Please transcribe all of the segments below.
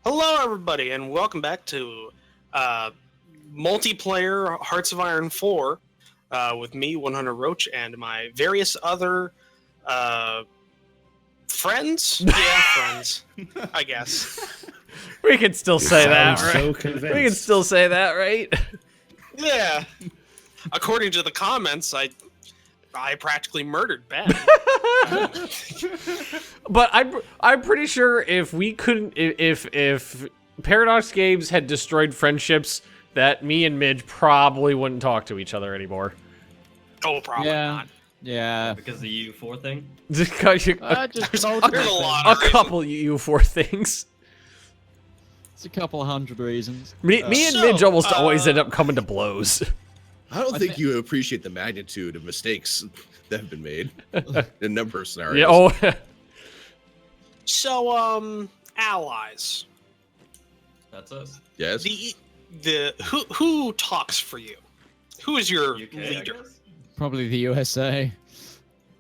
Hello, everybody, and welcome back to multiplayer Hearts of Iron 4 with me, 100 Roach, and my various other friends. Yeah, friends, I guess. We can still say that, right? So convinced. We can still say that, right? Yeah. According to the comments, I practically murdered Ben. But I'm pretty sure if we couldn't, if Paradox Games had destroyed friendships, that me and Midge probably wouldn't talk to each other anymore. Oh, probably not. Yeah. Because the U4 thing? Just There's a lot a of couple U4 things. It's a couple of hundred reasons. Me and Midge almost always end up coming to blows. I don't think you appreciate the magnitude of mistakes that have been made in a number of scenarios. Yeah. Oh. So, allies. That's us. Yes. Who talks for you? Who is your UK, leader? Probably the USA.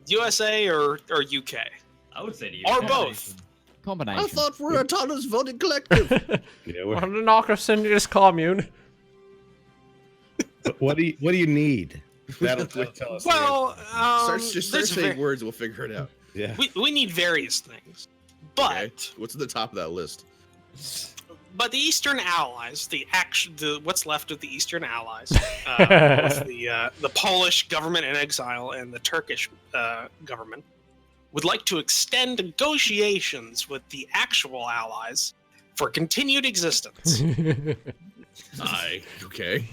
USA or UK? I would say the Or UK. both. Combination. I thought we're a autonomous voting collective. Yeah, We're an anarchist commune. What do you need? That'll tell us. Well, Start there's saying words, we'll figure it out. Yeah. we need various things, but Okay. What's at the top of that list? but the Eastern Allies, what's left of the Eastern Allies, both the Polish government in exile and the Turkish government, would like to extend negotiations with the actual allies for continued existence. Okay.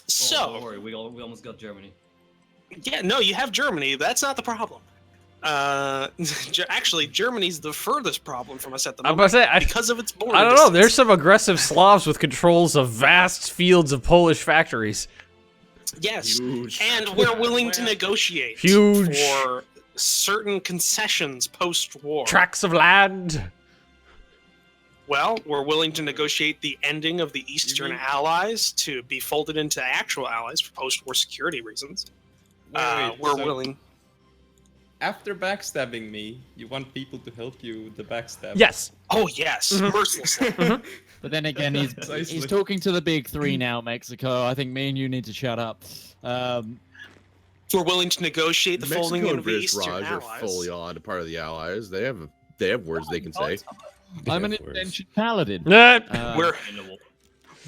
So, don't worry, we almost got Germany. yeah, no, you have Germany. That's not the problem. Actually, Germany's the furthest problem from us at the I'm moment about to say, because of its border. I don't know. distance. There's some aggressive Slavs with controls of vast fields of Polish factories. Yes, Huge. and we're willing to negotiate Huge. for certain concessions post-war. Tracts of land. Well, we're willing to negotiate the ending of the Eastern Allies to be folded into actual allies for post-war security reasons. Wait, We're so willing. After backstabbing me, you want people to help you with the backstab? Yes. Oh yes, mercilessly. But then again, he's Precisely. talking to the big three now, Mexico. I think me and you need to shut up. We're willing to negotiate the folding Mexico in and of the British Eastern Raj are Allies. fully on a part of the Allies. They have words they can say. I'm an intention paladin. We're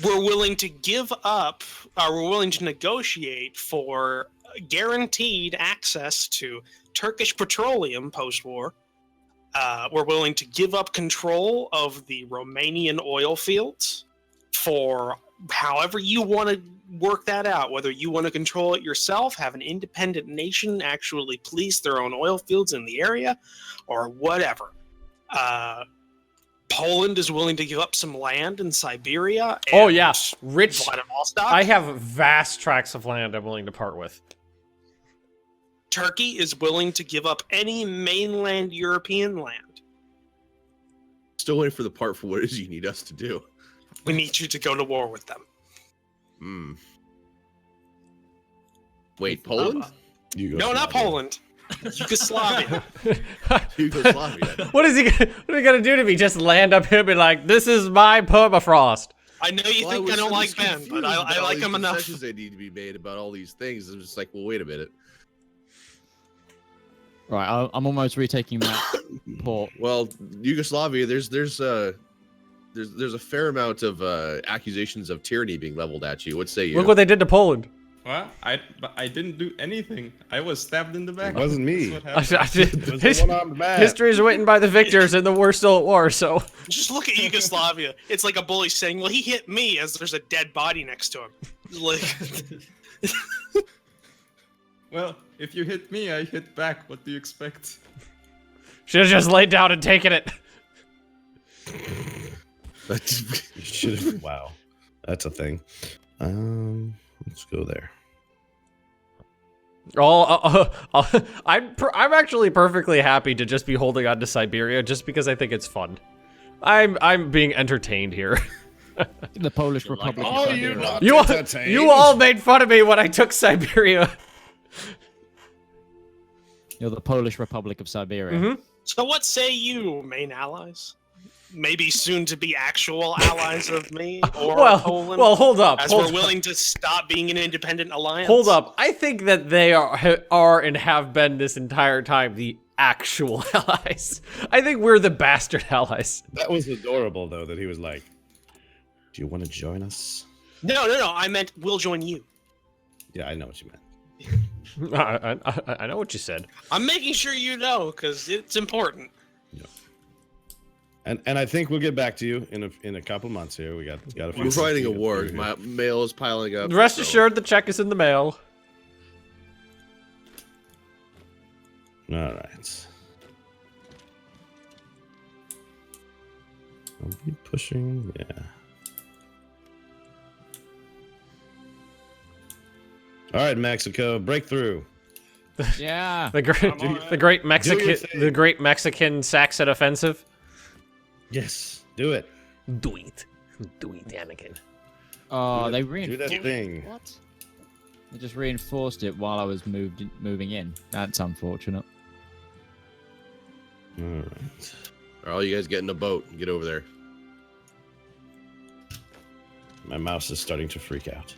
willing to give up. We're willing to negotiate for guaranteed access to Turkish petroleum post-war. We're willing to give up control of the Romanian oil fields for however you want to work that out. Whether you want to control it yourself, have an independent nation actually police their own oil fields in the area, or whatever. Poland is willing to give up some land in Siberia. Oh and yeah, rich. Vladivostok. I have vast tracts of land I'm willing to part with. Turkey is willing to give up any mainland European land. Still waiting for the part for what it is you need us to do. We need you to go to war with them. Wait, Poland? No, not Poland. Yugoslavia. Yugoslavia. What is he gonna do to me? Just land up here and be like, "This is my permafrost." I know you think I don't like Ben, but I like him enough. They need to be made about all these things. I'm just like, well, wait a minute. Right, I'm almost retaking that port. Well, Yugoslavia, there's a fair amount of accusations of tyranny being leveled at you. What say you? Look what they did to Poland. Well, I didn't do anything. I was stabbed in the back. It wasn't me. That's what happened. It was the one on the back. History is written by the victors, and we're still at war. So Just look at Yugoslavia. It's like a bully saying, "Well, he hit me," as there's a dead body next to him. Like, Well, if you hit me, I hit back. What do you expect? should have just laid down and taken it. You should have. Wow, that's a thing. Let's go there. I'm actually perfectly happy to just be holding on to Siberia, just because I think it's fun. I'm being entertained here. The Polish Republic. of Oh, Siberia. you're not You entertained. all made fun of me when I took Siberia. You're the Polish Republic of Siberia. Mhm. so what say you, main allies? maybe soon to be actual allies of me or Poland. well, hold up. as hold we're up. willing to stop being an independent alliance. Hold up. I think that they are and have been this entire time the actual allies. I think we're the bastard allies. That was adorable, though, that he was like, "Do you want to join us?" No. I meant we'll join you. Yeah, I know what you meant. I know what you said. I'm making sure you know because it's important. And I think we'll get back to you in a couple months here. We got a few. We're fighting a things to war. get through My mail is piling up. Rest so- assured, the check is in the mail. here. All right. Are we pushing? Yeah. All right, Mexico, breakthrough. Yeah. The great Mexican Saxon offensive. Yes, do it. Do it, Anakin. Oh, they Do that reinforced. thing. What? They just reinforced it while I was moving in. That's unfortunate. All right. All you guys get in a boat and get over there. My mouse is starting to freak out.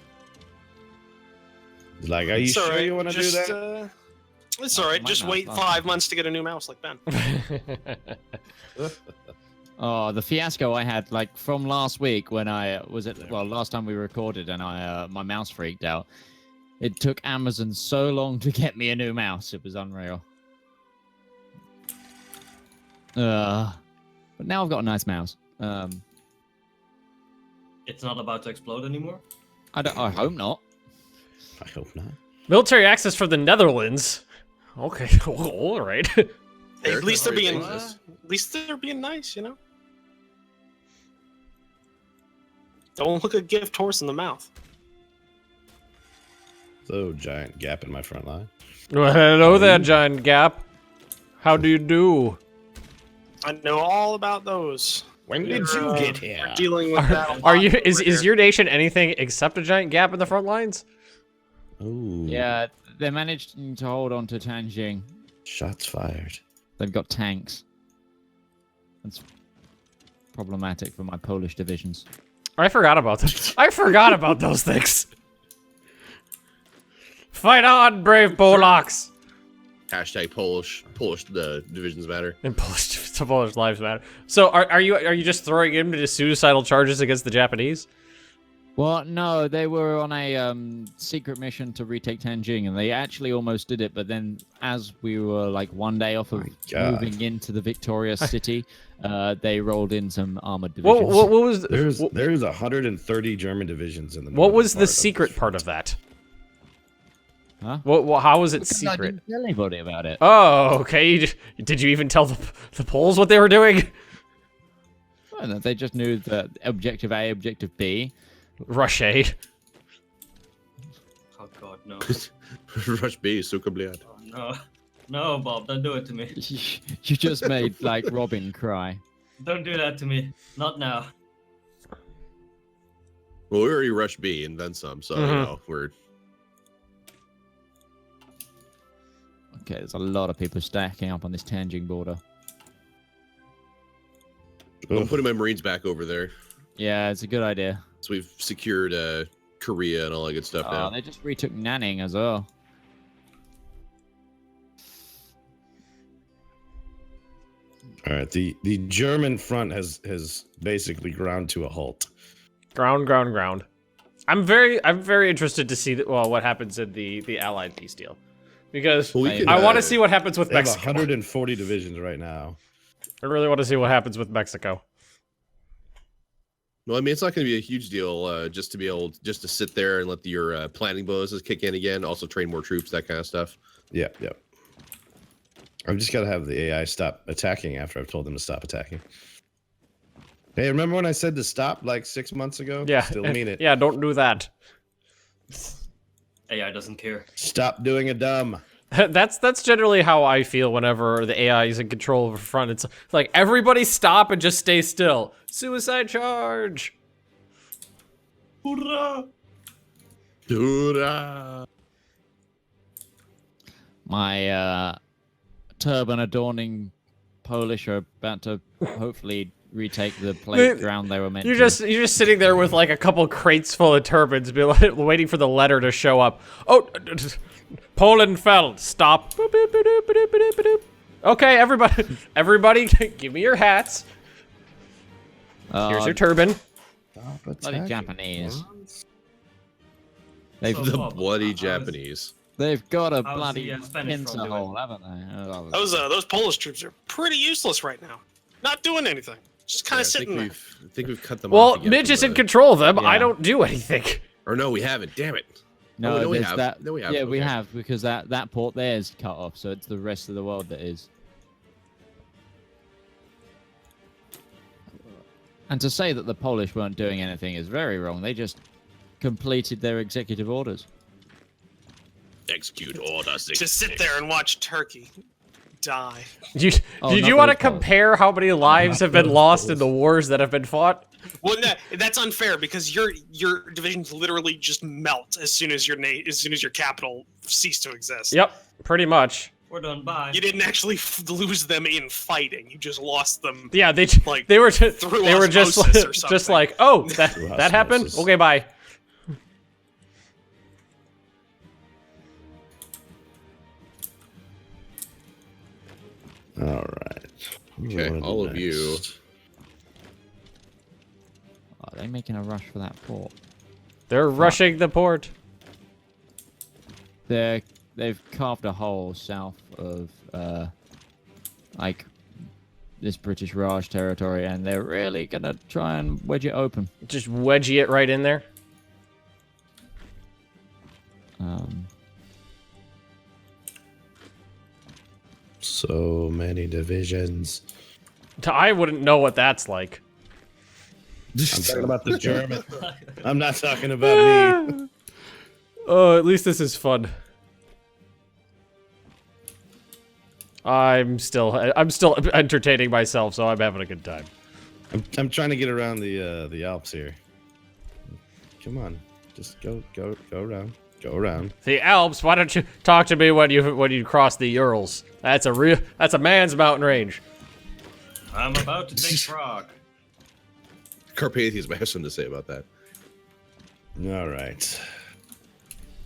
It's like, are you It's all sure right, you want to do just, that? It's all right. Might Just not wait last 5 long. months to get a new mouse like Ben. Oh, the fiasco I had like from last week when I was at last time we recorded and I my mouse freaked out. It took Amazon so long to get me a new mouse. It was unreal. But now I've got a nice mouse. It's not about to explode anymore. I hope not. I hope not. Military access for the Netherlands. Okay, all right. At least they're being, What? at least they're being nice, you know. Don't look a gift horse in the mouth. So giant gap in my front line. Well, hello there, Giant Gap. How do you do? I know all about those. When did We're, you get we're here? dealing with that. a Are lot you? over Is here. your nation anything except a giant gap in the front lines? Ooh. Yeah, they managed to hold on to Tanjing. Shots fired. They've got tanks. That's problematic for my Polish divisions. I forgot about those. I forgot about those things. Fight on, brave Polacks! Hashtag Polish divisions matter. And Polish lives matter. So, are you just throwing him to suicidal charges against the Japanese? Well, no, they were on a secret mission to retake Tanjing, and they actually almost did it. But then, as we were like one day off of God. moving into the victorious city, they rolled in some armored divisions. What was There's 130 German divisions in the. what was northern the part of secret this part of that? Huh? How was it Because I secret? didn't tell anybody about it. Oh, okay. Did you even tell the Poles what they were doing? Well, no, they just knew that objective A, objective B. Rush A. Oh God, no. Rush B, suka bliad. Oh, no. No, Bob, don't do it to me. You just made like Robin cry. Don't do that to me. Not now. Well, we already rushed B and then some, so you know we're. Okay, there's a lot of people stacking up on this Tanjing border. I'm putting my Marines back over there, Yeah, it's a good idea. so we've secured Korea and all that good stuff Oh, now. they just retook Nanning as well. All right, the German front has basically ground to a halt. Ground. I'm very interested to see what happens in the Allied peace deal, because Well, we can, I want to see what happens with They have Mexico. 140 divisions right now. I really want to see what happens with Mexico. Well, I mean, it's not going to be a huge deal just to be able to sit there and let your planning bonuses kick in again. Also, train more troops, that kind of stuff. Yep. I've just got to have the AI stop attacking after I've told them to stop attacking. Hey, remember when I said to stop like 6 months ago? Yeah, Still mean it. Yeah, don't do that. AI doesn't care. Stop doing a dumb. That's generally how I feel whenever the AI is in control of a front. It's like, everybody stop and just stay still. Suicide charge. Hoorah! Hoorah! My turban adorning Polish are about to hopefully retake the playground they were meant You're to. you're just sitting there with like a couple crates full of turbans, waiting for the letter to show up. Oh, Poland fell. Stop. Boop, boop, boop, boop, boop, boop, boop, boop. Okay, everybody, give me your hats. Here's your turban. Bloody Japanese. So, The Bob, bloody how's- Japanese. They've got a How's bloody the, Spanish pincer front doing? hole, haven't they? Oh, Those Polish troops are pretty useless right now. Not doing anything. Just kind Yeah, of sitting there. I think we've cut them Well, off. again Midge from is in the- control of them. I Yeah. don't do anything. Or no, we haven't. Damn it. No, no, we there's have. that. No, we have. Yeah, we Okay. have because that port there is cut off, so it's the rest of the world that is. And to say that the Polish weren't doing anything is very wrong. They just completed their executive orders. Execute orders. Just sit there and watch Turkey die. Did Oh, you not want to those Poles. compare how many lives have been lost in the wars that have been fought? Well, no, that's unfair because your divisions literally just melt as soon as your capital ceased to exist. Yep, pretty much. We're done. Bye. You didn't actually lose them in fighting. You just lost them. Yeah, they Like, they were through they were just osmosis or just something. like, oh, Through that happened. osmosis. Okay, bye. All right. Okay, all of you. Are they making a rush for that port? They're rushing the port. They've carved a hole south of like this British Raj territory, and they're really gonna try and wedge it open. Just wedgie it right in there. So many divisions. I wouldn't know what that's like. I'm talking about the German. I'm not talking about me. Oh, at least this is fun. I'm still entertaining myself, so I'm having a good time. I'm trying to get around the Alps here. Come on, just go around, go around. The Alps. Why don't you talk to me when you cross the Urals? That's a man's mountain range. I'm about to take Prague. Carpathians might have something to say about that. All right.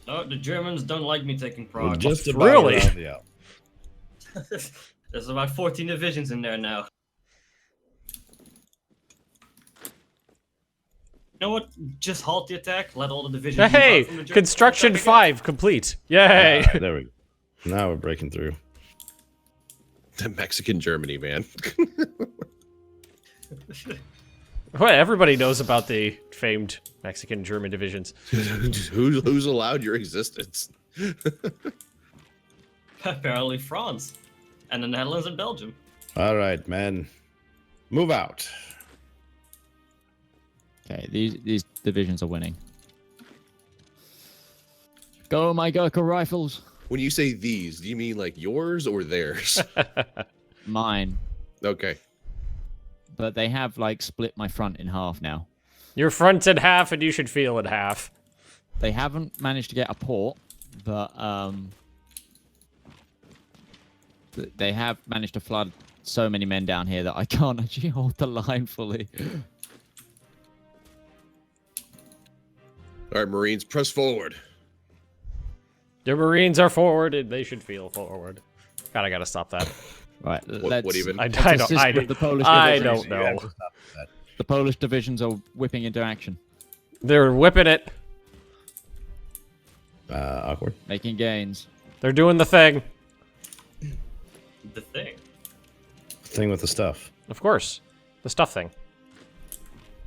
No, the Germans don't like me taking We're Prague. just about Really? around the Alps. There's about 14 divisions in there now. You know what? Just halt the attack. Let all the divisions. move Hey, out from the Germans. construction Try to 5 complete. Yay! There we go. Now we're breaking through. The Mexican Germany, man. Well, everybody knows about the famed Mexican German divisions. Who's allowed your existence? get- Apparently France, and the Netherlands and Belgium. All right, man. Move out. Okay, these divisions are winning. Go, my Gurkha rifles! When you say these, do you mean like yours or theirs? Mine. Okay. But they have like split my front in half now. Your front's in half, and you should feel in half. They haven't managed to get a port, but they have managed to flood so many men down here that I can't actually hold the line fully. All right, Marines, press forward. Your Marines are forward, and they should feel forward. God, I gotta stop that. Right, What even? I let's don't. assist with the Polish I divisions. don't know. The Polish divisions are whipping into action, They're whipping it. Awkward. making gains. They're doing the thing. The thing. Thing with the stuff. Of course, the stuff thing.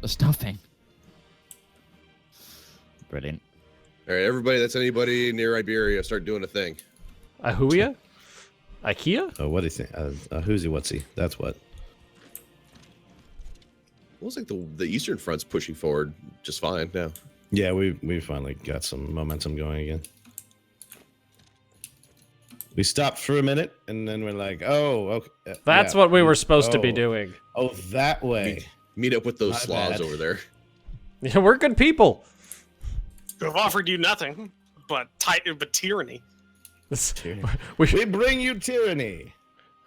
The stuffing. Brilliant. All right, everybody, that's anybody near Iberia, start doing a thing. Ahuia? IKEA? Oh, what do you think? Who's he? What's he? That's what. Looks like the Eastern Front's pushing forward just fine now. Yeah, we finally got some momentum going again. We stopped for a minute, and then we're like, oh, okay. That's yeah. what we were supposed to be Oh. doing. Oh, that way. Meet up with those My Slavs bad. over there. Yeah, we're good people. Who have offered you nothing but tyranny. We, We bring you tyranny.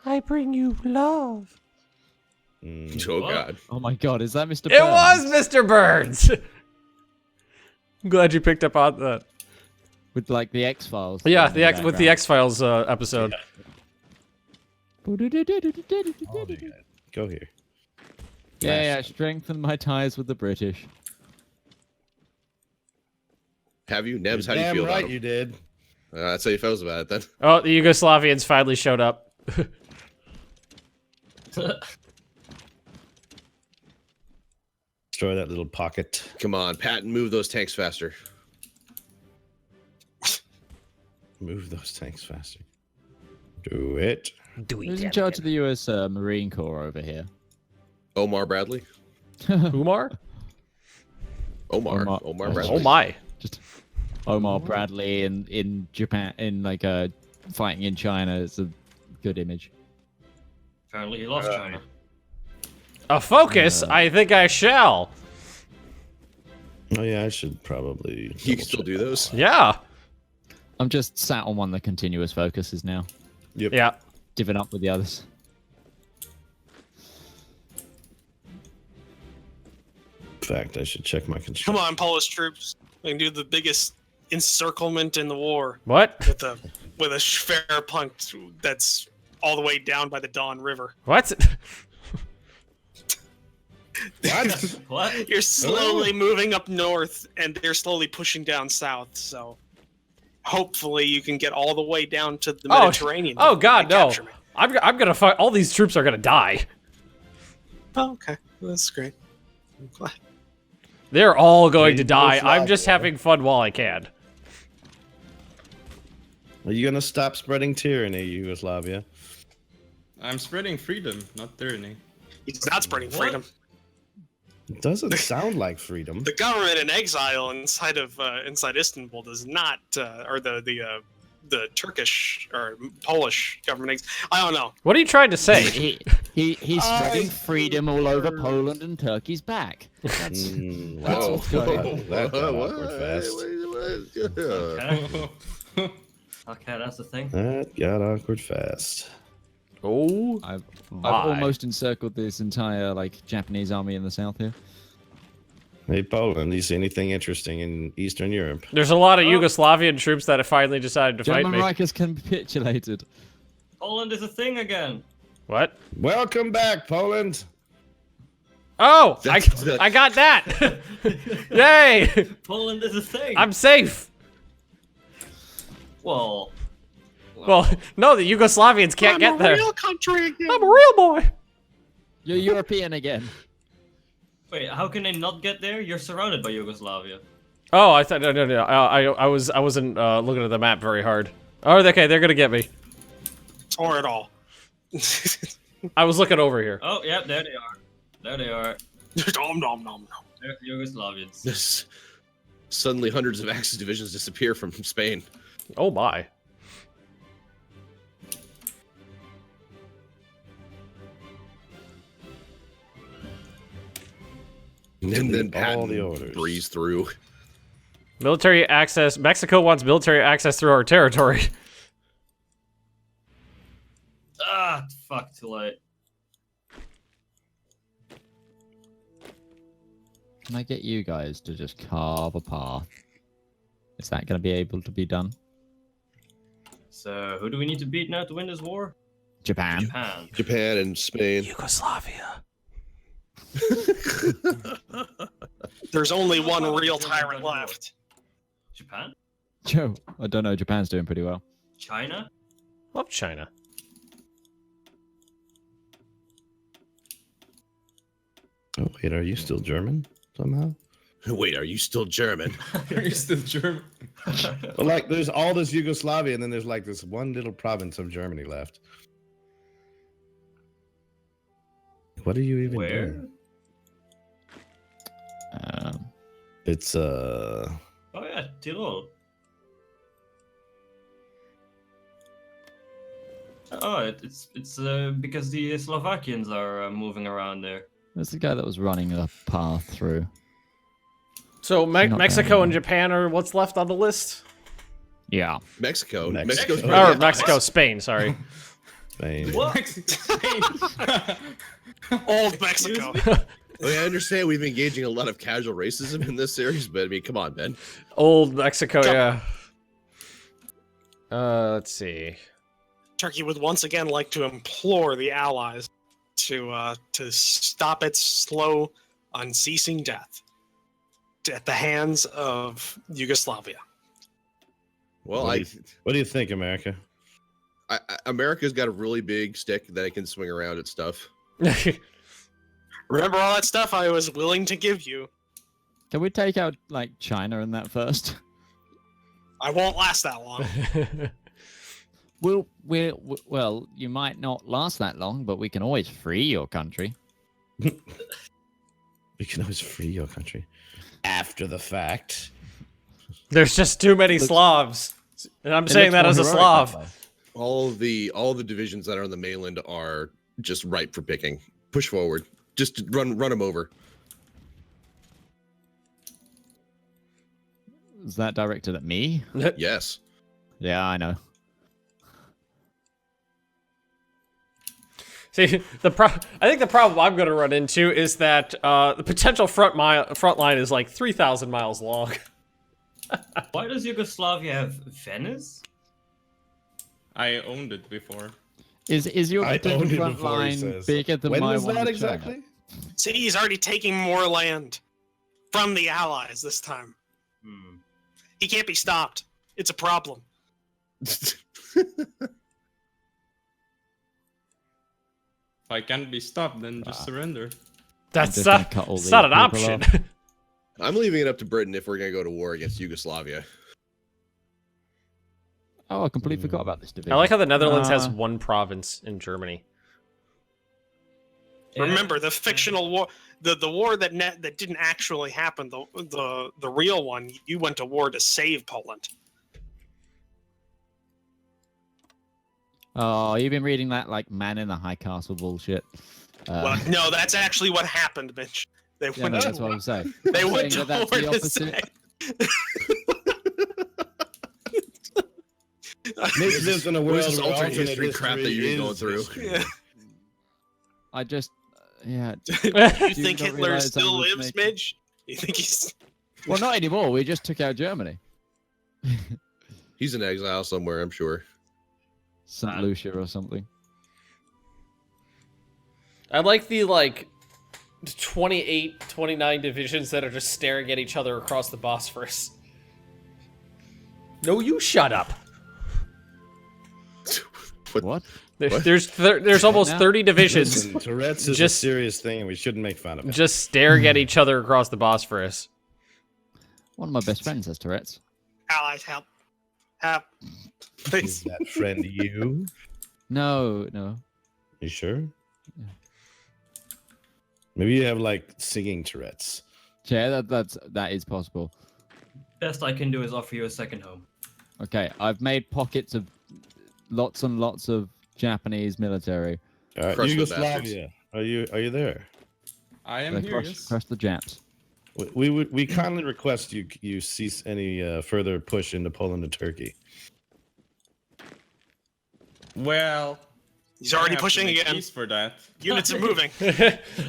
I bring you love. Oh What? god. Oh my god, is that Mr. It Burns? was Mr. Burns. I'm glad you picked up on that. With like the X-Files. Yeah, in the with the X-Files episode. background. Go here. Yeah, strengthen my ties with the British. Have you? Nebs, how do you Damn feel right about him? you did. That's how you felt about it then. Oh, the Yugoslavians finally showed up. Destroy that little pocket. Come on, Patton, move those tanks faster. Move those tanks faster. Do it. Who's in charge of the U.S. Marine Corps over here? Omar Bradley? Umar? Omar Omar. Bradley. Oh my. Just Omar Bradley in Japan, in like fighting in China. It's a good image. Apparently he lost China. A focus? I think I shall. Oh yeah, I should probably. You can still do those? Yeah. I'm just sat on one of the continuous focuses now. Yep. Yeah. Divvying up with the others. In fact, I should check my construction. Come on, Polish troops. We can do the biggest encirclement in the war What? with a Schwerpunkt that's all the way down by the Don River. What? What? What? You're slowly moving up north, and they're slowly pushing down south. So hopefully, you can get all the way down to the Mediterranean. Oh God, and no! capture me. I'm gonna fight. All these troops are gonna die. Oh, okay, that's great. I'm glad. They're all going to die. Yugoslavia. I'm just having fun while I can. Are you gonna stop spreading tyranny, Yugoslavia? I'm spreading freedom, not tyranny. He's not spreading freedom. It doesn't sound like freedom. The government in exile inside Istanbul does not, or the Turkish or Polish government. I don't know. What are you trying to say? He's spreading freedom all over Poland and Turkey's back. That's Whoa. what's going on. That got awkward fast. Okay. Okay, that's the thing. That got awkward fast. Oh, I've my. almost encircled this entire like Japanese army in the south here. Hey, Poland, do you see anything interesting in Eastern Europe? There's a lot of Yugoslavian troops that have finally decided to fight German me. Reich has capitulated. Poland is a thing again. What? Welcome back, Poland. Oh, That's- I got that! Yay! Poland is a thing. I'm safe. Well, Well, no, the Yugoslavians can't get there. Real country again. I'm a real boy. You're European again. wait, how can they not get there? You're surrounded by Yugoslavia. Oh, I thought no. I wasn't looking at the map very hard. Oh, okay, they're gonna get me. Or at all. I was looking over here. Oh, yeah, there they are. There they are. Nom nom nom nom. They're the Yugoslavians. This suddenly hundreds of Axis divisions disappear from Spain. Oh my. And then all Patton the orders. breeze through. Military access. Mexico wants military access through our territory. Ah, fuck, too late. Can I get you guys to just carve a path? Is that going to be able to be done? So, who do we need to beat now to win this war? Japan. Japan. Japan and Spain. Yugoslavia. There's only one real tyrant left. Japan? Joe, I don't know. Japan's doing pretty well. China? Love China. Oh wait, are you still German somehow? Wait, are you still German? Are you still German? Well, like there's all this Yugoslavia, and then there's like this one little province of Germany left. What are you even Where? doing? It's Oh yeah, Tyrol. Oh, it's because the Slovakians are moving around there. There's the guy that was running a path through. So Not Mexico bad. and Japan are what's left on the list? Yeah. Mexico. Mexico. Mexico's Or really Mexico, Spain, sorry. Spain. What? Spain. Old Mexico. I mean, I understand we've been engaging a lot of casual racism in this series, but I mean, come on, Ben. Old Mexico, yeah. Let's see. Turkey would once again like to implore the Allies to stop its slow, unceasing death at the hands of Yugoslavia. Well, What do you think, America? America's got a really big stick that it can swing around at stuff. Remember all that stuff I was willing to give you? Can we take out like China in that first? I won't last that long. Well, you might not last that long, but we can always free your country. We can always free your country after the fact. There's just too many Slavs. And I'm saying that as a Slav. All the divisions that are on the mainland are just ripe for picking. Push forward. Just run them over. Is that directed at me? Yes. Yeah, I know. See, I think the problem I'm going to run into is that the potential front line is like 3,000 miles long. Why does Yugoslavia have Venice? I owned it before. Is your I potential owned it front before, he line says. bigger than When my was one that with China? exactly? See, he's already taking more land from the Allies this time. Hmm. He can't be stopped. It's a problem. If I can't be stopped, then just surrender. That's just not, gonna cut all it's these not an people option. I'm leaving it up to Britain if we're going to go to war against Yugoslavia. Oh, I completely forgot about this division. I like how the Netherlands has Uh, one province in Germany. Yeah. Remember the fictional war, the war that didn't actually happen. The real one. You went to war to save Poland. Oh, you've been reading that like man in the high castle bullshit. Well, no, that's actually what happened, Mitch. They Yeah, went no, to that's what I'm saying. They I'm went saying to that war that's the to opposite. Nick lives in a world Where's this where alternate history crap that history you're going is through? history. Yeah. I just, yeah. You you think not Hitler realize I still was lives, making- Midge? You think he's? Well, not anymore. We just took out Germany. He's in exile somewhere, I'm sure. St. Lucia or something. I like the 28, 29 divisions that are just staring at each other across the Bosphorus. No, you shut up. What? There's almost now? 30 divisions Listen, Tourette's is Just- a serious thing, and we shouldn't make fun of it. just staring at each other across the Bosphorus. One of my best friends has Tourette's. Allies, help! Help! Is Please. that friend you? No. You sure? Yeah. Maybe you have like singing Tourette's. Yeah, that is possible. Best I can do is offer you a second home. Okay, I've made pockets of lots and lots of Japanese military. All right, Crush the Yugoslavia. Are you there? I am Like, here. crush the Japs. We kindly request you cease any further push into Poland and Turkey. Well, He's already I have to pushing make again. peace for that. Units are moving.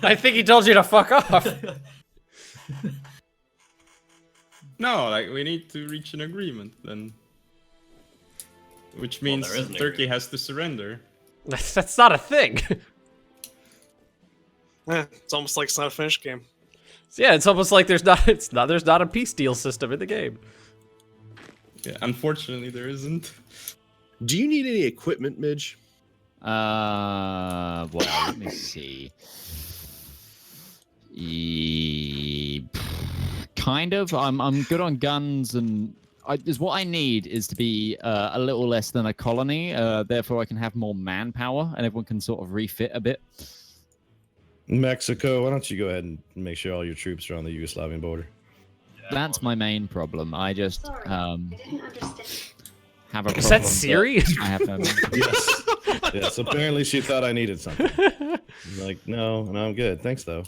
I think he told you to fuck off. No, like we need to reach an agreement then, which means there is an Turkey agreement. has to surrender. That's not a thing. It's almost like it's not a finished game. Yeah, it's almost like there's not a peace deal system in the game. Yeah, unfortunately, there isn't. Do you need any equipment, Midge? Well, let me see. Kind of. I'm good on guns, and what I need is to be a little less than a colony. Therefore, I can have more manpower, and everyone can sort of refit a bit. Mexico, why don't you go ahead and make sure all your troops are on the Yugoslavian border? That's my main problem. I just Sorry, I didn't understand. have a problem. Is that Siri? I have no. Yes. Yes. Apparently, she thought I needed something. I'm like, no, I'm good. Thanks, though.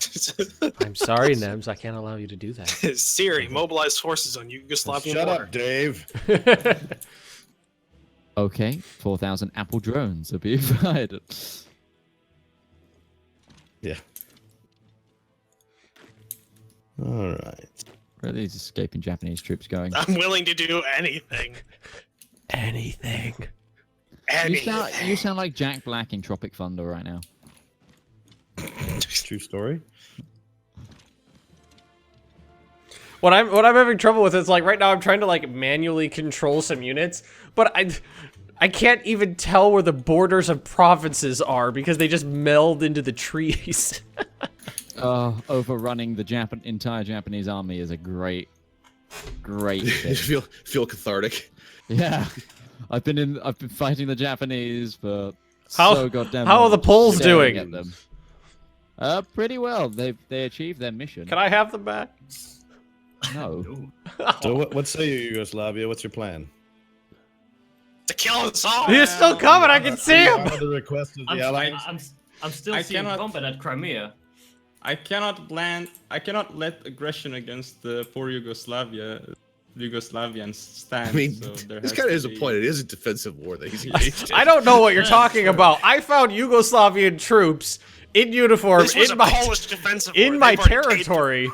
I'm sorry, Nems. I can't allow you to do that. Siri, mobilize forces on Yugoslavian Shut border. up, Dave. Okay, 4,000 Apple drones will be provided. Yeah. All right. Where are these escaping Japanese troops going? I'm willing to do anything. Anything. You sound like Jack Black in Tropic Thunder right now. True story. What I'm having trouble with is like right now I'm trying to like manually control some units, but I can't even tell where the borders of provinces are because they just meld into the trees. Overrunning the entire Japanese army is a great thing. feel cathartic. Yeah, I've been fighting the Japanese for How- so goddamn. how are long, the just Poles staring doing? at them. Pretty well. They achieved their mission. Can I have them back? No. So what say you, Yugoslavia? What's your plan? To kill us all. He's still coming. I can see him. Honor the request of the Allies. I'm still I seeing cannot- combat at Crimea. I cannot let aggression against the poor Yugoslavians stand. I mean, so there this has kind of to is a be- point. It is a defensive war that he's engaged in. I don't know what you're talking about. I found Yugoslavian troops in uniform This was in a my Polish defensive war. in my They've already paid for territory.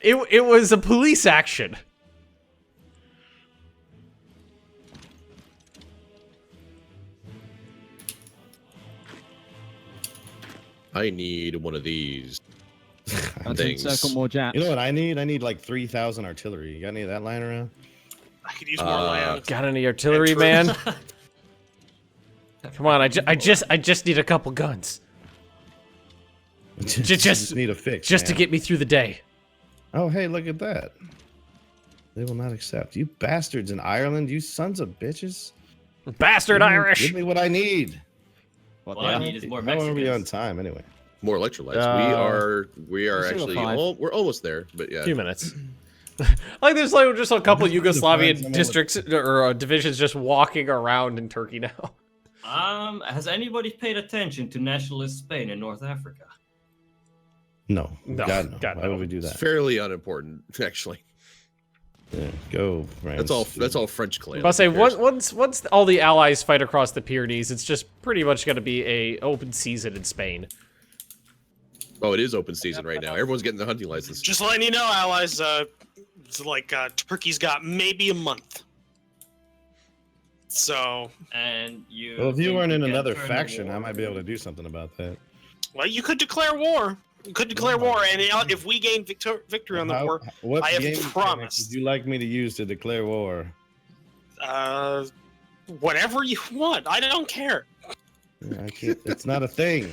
It was a police action. I need one of these Let's encircle more Japs. You know what I need? I need like 3,000 artillery. You got any of that lying around? I could use more land. Got any artillery, man? Come on, I just need a couple guns. Just need a fix. just to man. get me through the day. Oh, hey, look at that. They will not accept. You bastards in Ireland, you sons of bitches. Bastard Give me- Irish. Give me what I need. What I need is more How are we on Mexicans. time anyway? More electrolytes. We are still actually 5. we're almost there, but yeah. A few minutes. Like there's like just a couple Yugoslavian districts or divisions just walking around in Turkey now. Has anybody paid attention to nationalist Spain in North Africa? No. No, God, no. God, Why no. would we do It's that? fairly unimportant, actually. Yeah, go, France. That's all French clan. I'll say Who cares? once all the allies fight across the Pyrenees, it's just pretty much going to be a open season in Spain. Oh, it is open season right now. Everyone's getting the hunting license. Just letting you know, allies. It's like Turkey's got maybe a month. So, And you. Well, if you think weren't in can another turn the faction, war? I might be able to do something about that. well, you could declare war. You could declare war, and if we gain victory on the war, What I have game mechanic promised. would you like me to use to declare war? whatever you want. I don't care. Yeah, I can't, it's not a thing.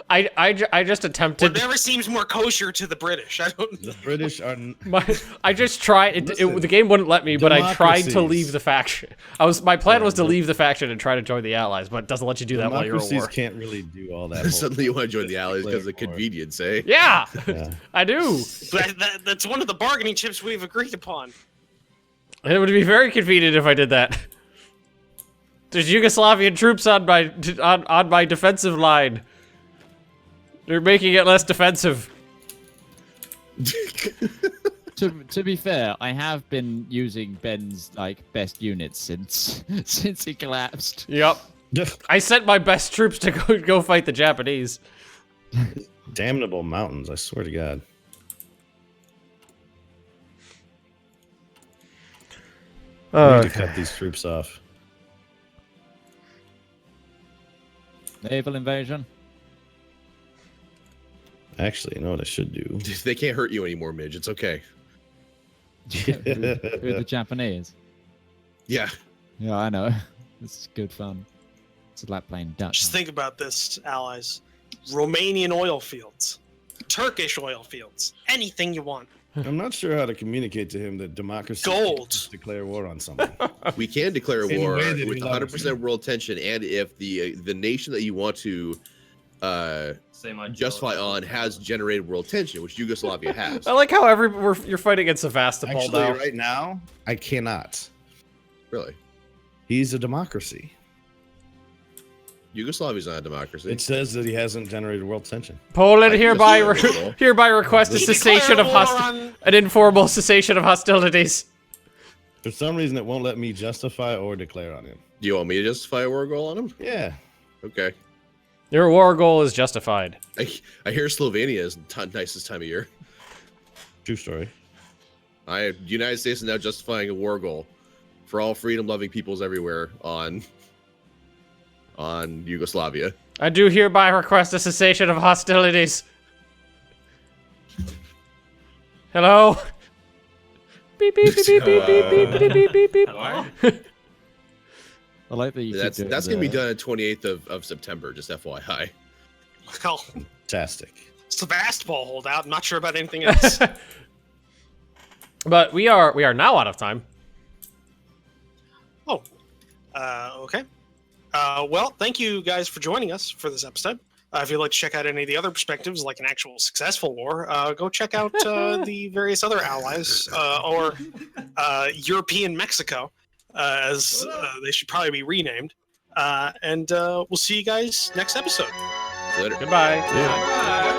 I just attempted. Whatever seems more kosher to the British. I don't. The British are. I just tried. Listen, The game wouldn't let me, but I tried to democracies. leave the faction. My plan was to leave the faction and try to join the allies, but it doesn't let you do that while you're at Democracies war. can't really do all that. whole- Suddenly you want to join the allies because of Declare war. convenience, eh? Yeah, Yeah. I do. That's one of the bargaining chips we've agreed upon. It would be very convenient if I did that. There's Yugoslavian troops on my defensive line. They're making it less defensive. To be fair, I have been using Ben's best units since he collapsed. Yep. I sent my best troops to go fight the Japanese. Damnable mountains! I swear to God. I need to cut these troops off. Naval invasion. Actually, you know what I should do? They can't hurt you anymore, Midge. It's okay. Who are the Japanese? Yeah. Yeah, I know. It's good fun. It's like playing Dutch. Just think about this, allies. Romanian oil fields, Turkish oil fields, anything you want. I'm not sure how to communicate to him that democracy Gold. can't just declare war on someone. We can declare In a war way that with we love. 100% world tension, and if the nation that you want to Same idea. justify on has generated world tension, which Yugoslavia has. I like how you're fighting against Sevastopol Actually, now. right now, I cannot. Really, He's a democracy. Yugoslavia's not a democracy. It says that he hasn't generated world tension. Poland I hereby guess you're right. hereby requests a We cessation declare of war on- an informal cessation of hostilities. For some reason, it won't let me justify or declare on him. Do you want me to justify a war goal on him? Yeah. Okay. Your war goal is justified. I hear Slovenia is the nicest time of year. True story. The United States is now justifying a war goal for all freedom-loving peoples everywhere on Yugoslavia. I do hereby request a cessation of hostilities. Hello? Beep, beep, beep, beep, beep, beep, beep, beep, beep, beep, beep. Hello? I like that you keep That's doing gonna be the- done on 28th of September. Just FYI. Well, Fantastic. Sevastopol holdout. I'm not sure about anything else. But we are now out of time. Oh, okay. Well, thank you guys for joining us for this episode. If you'd like to check out any of the other perspectives, like an actual successful war, go check out the various other allies, or European Mexico, as they should probably be renamed. And we'll see you guys next episode. Later. Goodbye. Yeah. Bye.